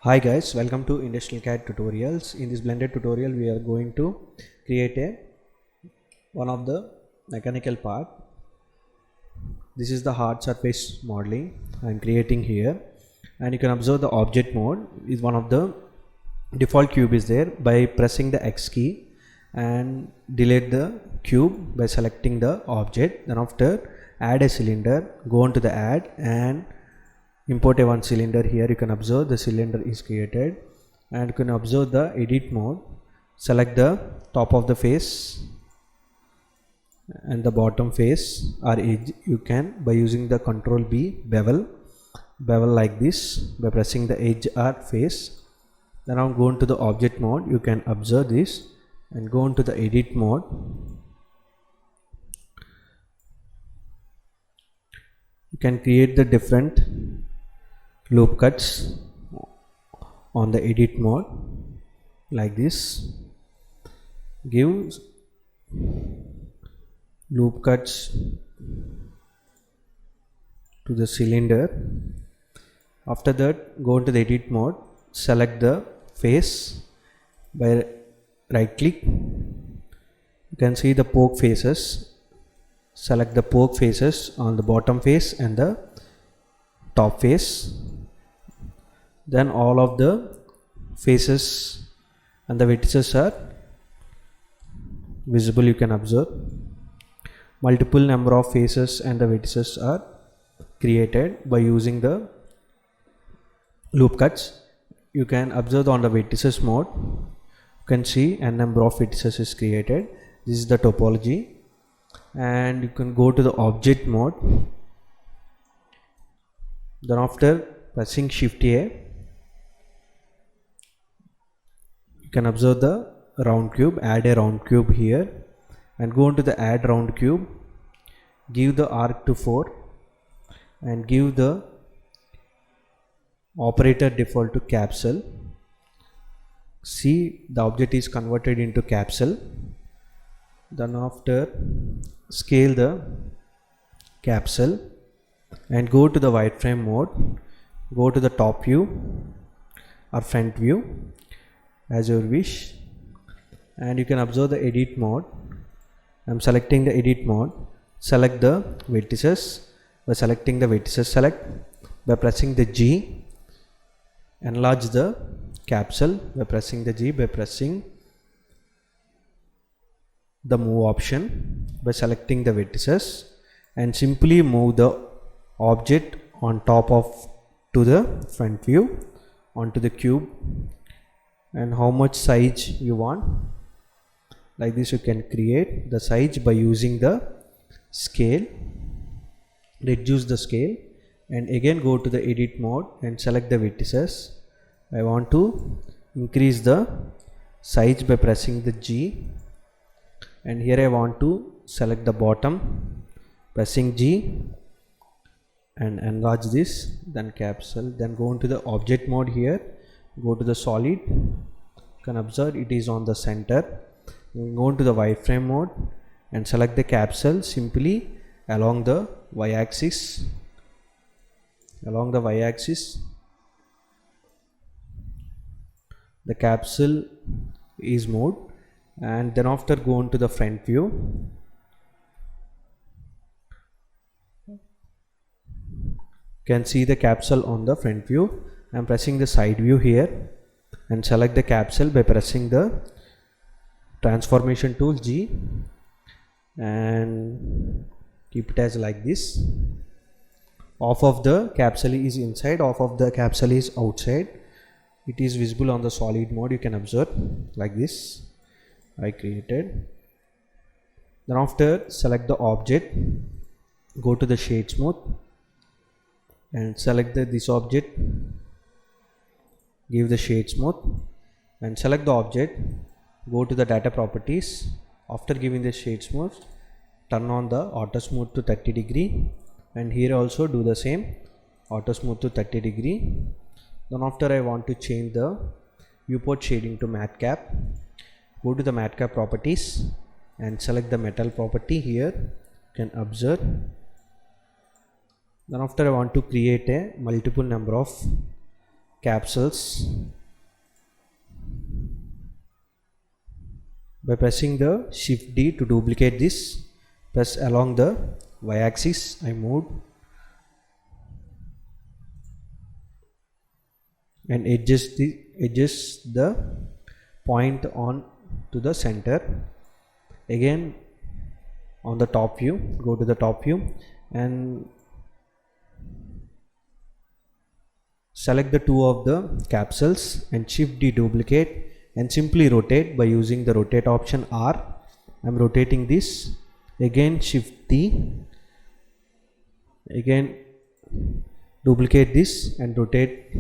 Hi guys, welcome to Industrial CAD tutorials. In this blended tutorial we are going to create one of the mechanical part. This is the hard surface modeling I am creating here, and you can observe the object mode is one of the default cube is there. By pressing the X key and delete the cube by selecting the object, then after add a cylinder, go on to the add and import a one cylinder. Here you can observe the cylinder is created, and you can observe the edit mode. Select the top of the face and the bottom face or edge. You can by using the Control B bevel like this by pressing the edge or face. Then now go into the object mode. You can observe this and go into the edit mode. You can create the different loop cuts on the edit mode like this. Give loop cuts to the cylinder. After that, go into the edit mode, select the face by right click. You can see the poke faces. Select the poke faces on the bottom face and the top face. Then all of the faces and the vertices are visible. You can observe multiple number of faces and the vertices are created by using the loop cuts. You can observe on the vertices mode. You can see a number of vertices is created. This is the topology, and you can go to the object mode. Then after pressing Shift A, you can observe the round cube. Add a round cube here and go into the add round cube. Give the arc to 4 and give the operator default to capsule. See, the object is converted into capsule. Then after scale the capsule and go to the wireframe mode. Go to the top view or front view as your wish, and you can observe the edit mode. I am selecting the edit mode. Select the vertices by selecting the vertices select by pressing the G. Enlarge the capsule by pressing the G, by pressing the move option by selecting the vertices, and simply move the object on top of to the front view onto the cube, and how much size you want. Like this you can create the size by using the scale. Reduce the scale and again go to the edit mode and select the vertices. I want to increase the size by pressing the G, and here I want to select the bottom, pressing G and enlarge this, then capsule, then go into the object mode. Here go to the solid. You can observe it is on the center. Go into the wireframe mode and select the capsule simply along the y-axis. Along the y-axis the capsule is moved, and then after go into the front view. You can see the capsule on the front view. I am pressing the side view here and select the capsule by pressing the transformation tool G and keep it as like this. Half of the capsule is inside, half of the capsule is outside. It is visible on the solid mode. You can observe like this I created. Then after select the object, go to the shade smooth and select this object. Give the shade smooth and select the object. Go to the data properties. After giving the shade smooth, turn on the auto smooth to 30 degree, and here also do the same, auto smooth to 30 degree. Then after I want to change the viewport shading to matte cap. Go to the matte cap properties and select the metal property. Here you can observe. Then after I want to create a multiple number of capsules by pressing the Shift D to duplicate this. Press along the y-axis. I moved and adjust the point on to the center. Again, on the top view, go to the top view and select the two of the capsules and Shift D duplicate and simply rotate by using the rotate option R. I'm rotating this. Again Shift D, again duplicate this and rotate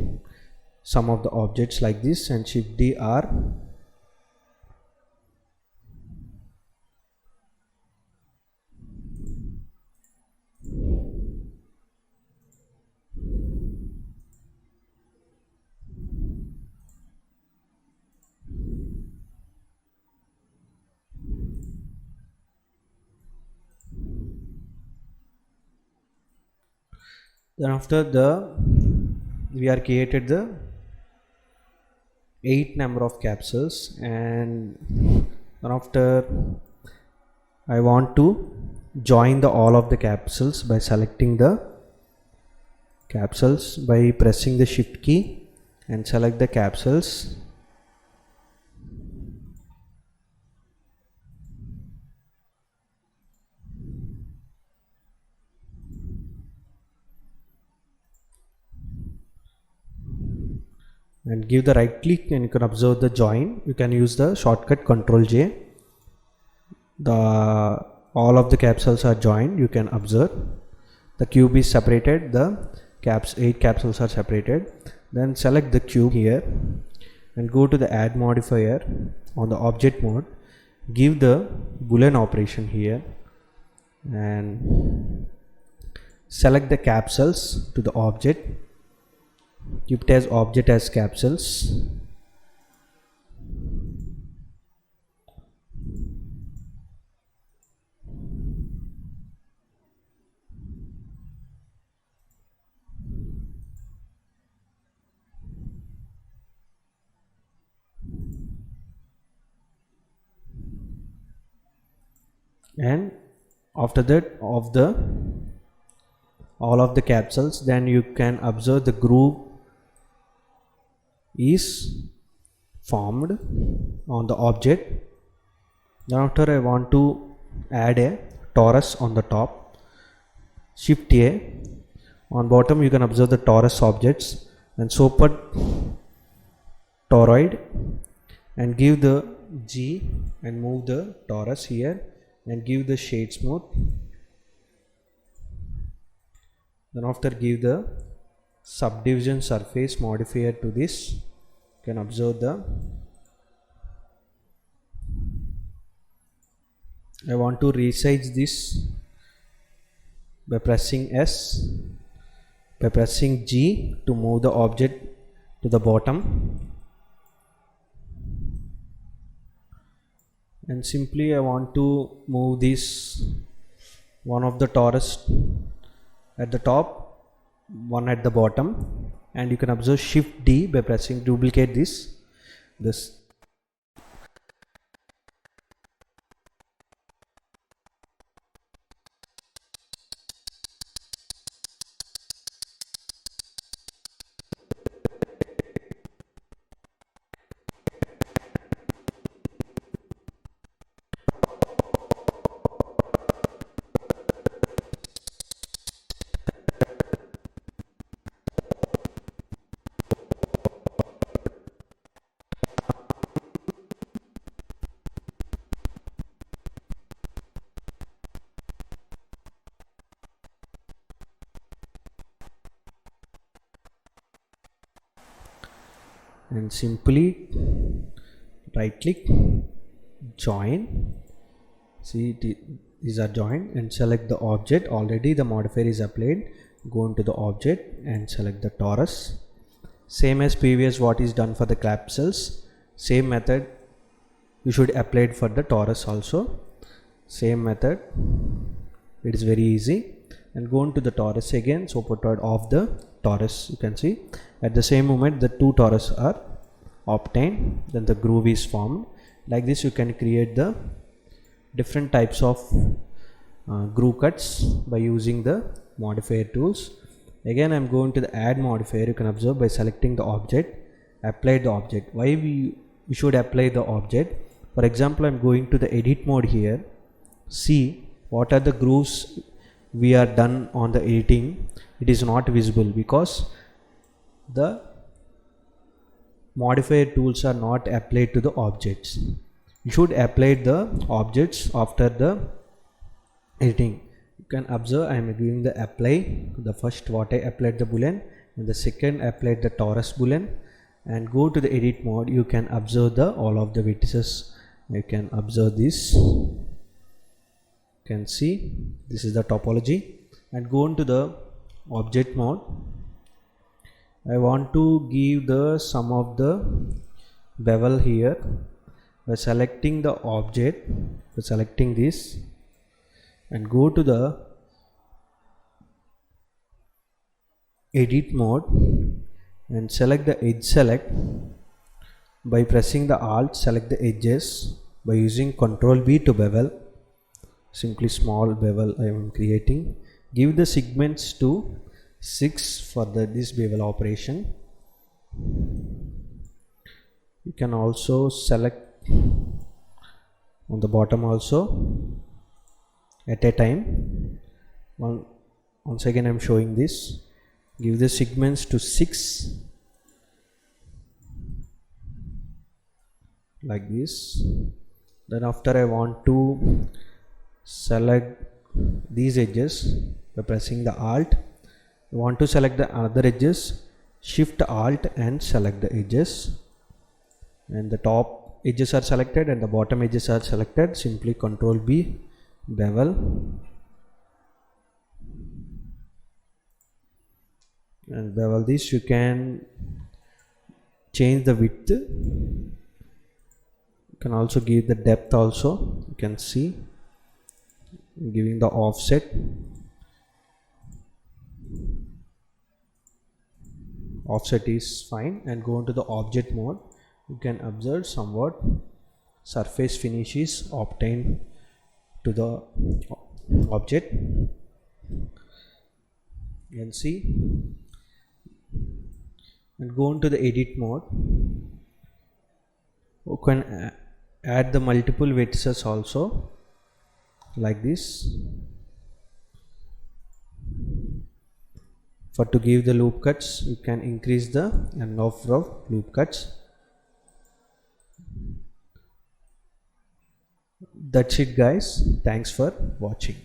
some of the objects like this and Shift D R. Then after we are created the 8 number of capsules, and then after I want to join all of the capsules by selecting the capsules by pressing the Shift key and select the capsules. And give the right click and you can observe the join. You can use the shortcut Ctrl J. All of the capsules are joined. You can observe the cube is separated. The 8 capsules are separated. Then select the cube here and go to the add modifier on the object mode. Give the Boolean operation here and select the capsules to the object. Keep it as object as capsules. And after that all of the capsules, then you can observe the groove is formed on the object. Then after I want to add a torus on the top. Shift A. On bottom you can observe the torus objects and so put toroid and give the G and move the torus here and give the shade smooth. Then after give the subdivision surface modifier to this. You can observe I want to resize this by pressing S, by pressing G to move the object to the bottom, and simply I want to move this one of the torus at the top, one at the bottom, and you can observe Shift D by pressing duplicate this. And simply right click, join. See, these are joined, and select the object. Already the modifier is applied. Go into the object and select the torus. Same as previous what is done for the capsules. Same method you should apply it for the torus also. Same method. It is very easy. and go into the torus again, supertoid of the torus. You can see at the same moment the two torus are obtained, then the groove is formed. Like this you can create the different types of groove cuts by using the modifier tools. Again I'm going to the add modifier. You can observe by selecting the object, apply the object. Why we should apply the object? For example, I'm going to the edit mode here. See what are the grooves we are done on the editing. It is not visible because the modifier tools are not applied to the objects. You should apply the objects after the editing. You can observe I am giving the apply. The first what I applied the boolean, and the second applied the torus boolean, and go to the edit mode. You can observe the all of the vertices. You can observe this. You can see this is the topology, and go into the object mode. I want to give the sum of the bevel here by selecting the object, by selecting this, and go to the edit mode and select the edge select. By pressing the alt, select the edges by using Ctrl B to bevel. Simply small bevel I am creating. Give the segments to 6 for this bevel operation. You can also select on the bottom also at a time. Once again I am showing this. Give the segments to 6 like this. Then after I want to select these edges by pressing the alt. I want to select the other edges, shift alt and select the edges, and the top edges are selected and the bottom edges are selected. Simply Ctrl B, bevel, and bevel this. You can change the width. You can also give the depth also. You can see giving the offset. Offset is fine, and go into the object mode. You can observe somewhat surface finish is obtained to the object. You can see, and go into the edit mode. You can add the multiple vertices also like this. For to give the loop cuts, you can increase the number of loop cuts. That's it guys. Thanks for watching.